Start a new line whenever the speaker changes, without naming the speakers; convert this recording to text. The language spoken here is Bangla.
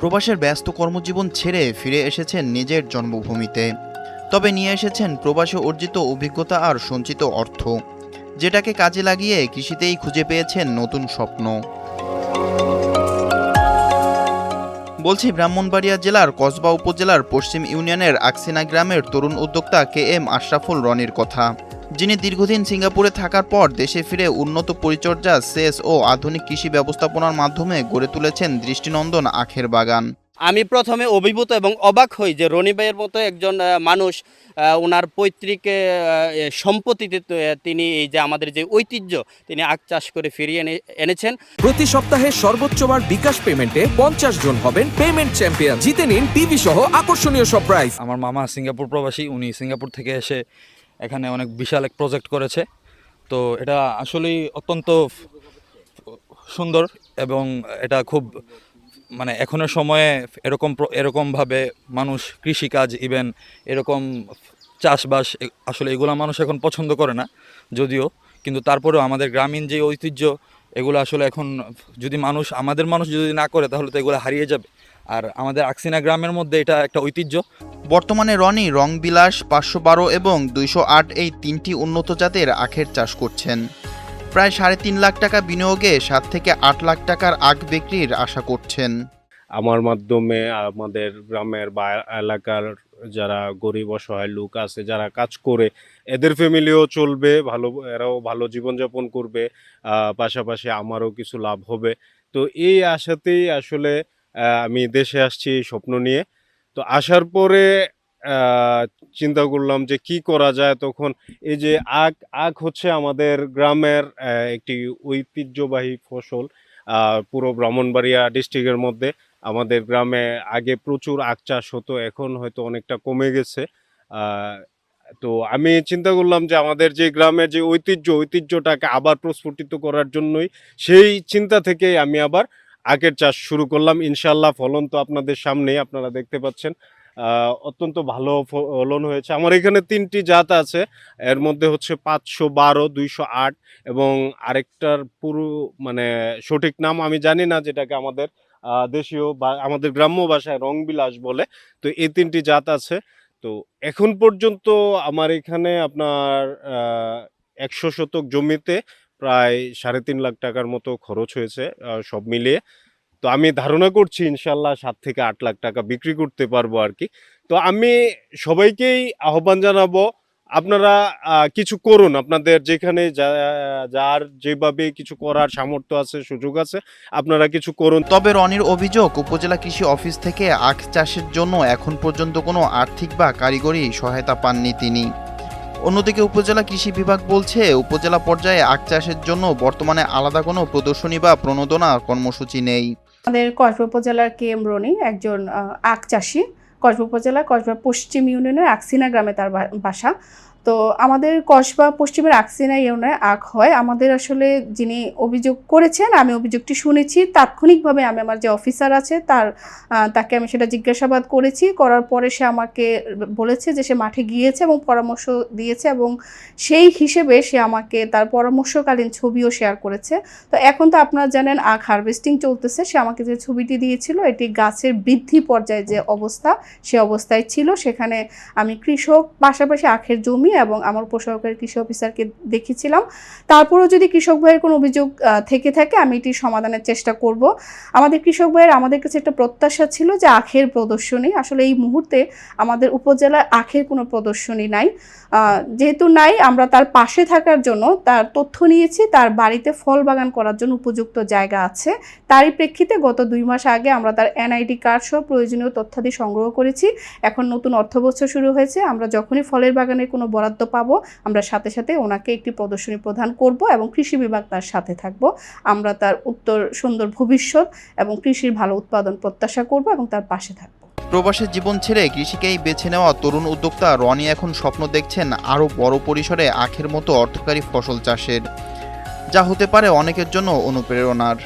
প্রবাসের ব্যস্ত কর্মজীবন ছেড়ে ফিরে এসেছেন নিজের জন্মভূমিতে। তবে নিয়ে এসেছেন প্রবাসে অর্জিত অভিজ্ঞতা আর সঞ্চিত অর্থ, যেটাকে কাজে লাগিয়ে কৃষিতেই খুঁজে পেয়েছেন নতুন স্বপ্ন। বলছি ব্রাহ্মণবাড়িয়া জেলার কসবা উপজেলার পশ্চিম ইউনিয়নের আকসিনা গ্রামের তরুণ উদ্যোক্তা KM আশরাফুল রনির কথা, যিনি দীর্ঘদিন সিঙ্গাপুরে থাকার পর দেশে ফিরে উন্নত পরিচর্যা, সেচ ও আধুনিক কৃষি ব্যবস্থাপনার মাধ্যমে গড়ে তুলেছেন দৃষ্টিনন্দন আখের বাগান।
আমি প্রথমে অভিভূত এবং অবাক হই যে রনি ভাইয়ের মতো একজন মানুষ ওনার পৈতৃক সম্পত্তিতে তিনি এই যে আমাদের যে ঐতিহ্য তিনি আখ চাষ করে ফিরিয়ে এনেছেন।
প্রতি সপ্তাহে সর্বোচ্চবার বিকাশ পেমেন্টে 50 জন হবেন পেমেন্ট চ্যাম্পিয়ন। জিতে নিন টিভি সহ আকর্ষণীয় সব প্রাইজ।
আমার মামা সিঙ্গাপুর প্রবাসী, উনি সিঙ্গাপুর থেকে এসে এখানে অনেক বিশাল এক প্রজেক্ট করেছে। তো এটা আসলেই অত্যন্ত সুন্দর এবং এটা খুব এখনের সময়ে এরকমভাবে মানুষ কৃষিকাজ ইভেন এরকম চাষবাস আসলে এগুলো মানুষ এখন পছন্দ করে না যদিও, কিন্তু তারপরেও আমাদের গ্রামীণ যে ঐতিহ্য এগুলো আসলে এখন যদি আমাদের মানুষ যদি না করে তাহলে তো এগুলো হারিয়ে যাবে। আর আমাদের আকসিনা গ্রামের মধ্যে এটা একটা ঐতিহ্য।
বর্তমানে রনি রংবিলাস 512 এবং 208 এই তিনটি উন্নত জাতের আখের চাষ করছেন। প্রায় 3.5 লাখ টাকা বিনিয়োগে 7 থেকে 8 লাখ টাকার আখ বিক্রির আশা করছেন।
আমার মাধ্যমে আমাদের গ্রামের বা এলাকার যারা গরিব অসহায় লোক আছে, যারা কাজ করে, এদের ফ্যামিলিও চলবে ভালো, এরাও ভালো জীবনযাপন করবে, পাশাপাশি আমারও কিছু লাভ হবে। তো এই আশাতেই আসলে আমি দেশে আসছি স্বপ্ন নিয়ে। তো আসার পরে চিন্তা করলাম যে কি করা যায়। তখন এই যে আখ হচ্ছে আমাদের গ্রামের একটি ঐতিহ্যবাহী ফসল। পুরো ব্রাহ্মণবাড়িয়া ডিস্ট্রিক্টের মধ্যে আমাদের গ্রামে আগে প্রচুর আখ চাষ হতো, এখন হয়তো অনেকটা কমে গেছে। তো আমি চিন্তা করলাম যে আমাদের যে গ্রামের যে ঐতিহ্যটাকে আবার প্রস্ফুটিত করার জন্যই সেই চিন্তা থেকেই আমি আবার আখের চাষ শুরু করলাম। ইনশাল্লাহ ফলন তো আপনাদের সামনেই আপনারা দেখতে পাচ্ছেন, অত্যন্ত ভালো ফলন হয়েছে। আমার এখানে 3টি জাত আছে, এর মধ্যে হচ্ছে 512, 208 এবং আরেকটার পুরো সঠিক নাম আমি জানি না, যেটাকে আমাদের দেশীয় বা আমাদের গ্রাম্য ভাষায় রংবিলাস বলে। তো এই 3টি জাত আছে। তো এখন পর্যন্ত আমার এখানে আপনার 100 শতক জমিতে প্রায় 3.5 লাখ টাকার মতো খরচ হয়েছে সব মিলিয়ে। তো আমি ধারণা করছি ইনশাল্লাহ 7 থেকে 8 লাখ টাকা বিক্রি করতে পারবো আর কি। তো আমি সবাইকেই আহ্বান জানাবো, আপনারা কিছু করুন, আপনাদের যেখানে যার যেভাবে কিছু করার সামর্থ্য আছে, সুযোগ আছে, আপনারা কিছু করুন।
তবে রনির অভিযোগ, উপজেলা কৃষি অফিস থেকে আখ চাষের জন্য এখন পর্যন্ত কোনো আর্থিক বা কারিগরি সহায়তা পাননি তিনি। অন্যদিকে উপজেলা কৃষি বিভাগ বলছে, উপজেলা পর্যায়ে আখ চাষের জন্য বর্তমানে আলাদা কোনো প্রদর্শনী বা প্রণোদনা কর্মসূচি নেই।
আমাদের কসবা উপজেলার KM রনি একজন আখ চাষি। কসবা উপজেলার কসবা পশ্চিম ইউনিয়নের আকসিনা গ্রামে তার বাসা। তো আমাদের কসবা পশ্চিমের আকসিনা ইউনিয়নে আখ হয়। আমাদের আসলে যিনি অভিযোগ করেছেন, আমি অভিযোগটি শুনেছি। তাৎক্ষণিকভাবে আমি আমার যে অফিসার আছে তাকে আমি সেটা জিজ্ঞাসাবাদ করেছি। করার পরে সে আমাকে বলেছে যে সে মাঠে গিয়েছে এবং পরামর্শ দিয়েছে, এবং সেই হিসেবে সে আমাকে তার পরামর্শকালীন ছবিও শেয়ার করেছে। তো এখন তো আপনারা জানেন আখ হারভেস্টিং চলতেছে। সে আমাকে যে ছবিটি দিয়েছিল এটি গাছের বৃদ্ধি পর্যায়ে যে অবস্থা, সে অবস্থায় ছিল। সেখানে আমি কৃষক, পাশাপাশি আখের জমি এবং আমার উপসহকারী কৃষি অফিসারকে দেখেছিলাম। তারপরেও যদি কৃষক ভাইয়ের কোনো অভিযোগ থেকে থাকে আমি এটি সমাধানের চেষ্টা করব। আমাদের কৃষক ভাইয়ের আমাদের কাছে একটা প্রত্যাশা ছিল যে আখের প্রদর্শনী, আসলে এই মুহূর্তে আমাদের উপজেলায় আখের কোনো প্রদর্শনী নাই। যেহেতু নাই, আমরা তার পাশে থাকার জন্য তার তথ্য নিয়েছি। তার বাড়িতে ফল বাগান করার জন্য উপযুক্ত জায়গা আছে। তারই প্রেক্ষিতে গত 2 মাস আগে আমরা তার NID কার্ড সহ প্রয়োজনীয় তথ্যাদি সংগ্রহ করেছি। এখন নতুন অর্থবছর শুরু হয়েছে, আমরা যখনই ফলের বাগানের কোনো বরাদ্দ পাবো আমরা সাথে সাথে ওনাকে একটি প্রদর্শনী প্রদান করব এবং কৃষি বিভাগ তার সাথে থাকব। আমরা তার সুন্দর ভবিষ্যৎ এবং কৃষির ভালো উৎপাদন প্রত্যাশা করব এবং তার পাশে থাকব।
প্রবাসের জীবন ছেড়ে কৃষিকেই বেছে নেওয়া তরুণ উদ্যোক্তা রনি এখন স্বপ্ন দেখছেন আরও বড় পরিসরে আখের মতো অর্থকারী ফসল চাষের, যা হতে পারে অনেকের জন্য অনুপ্রেরণার।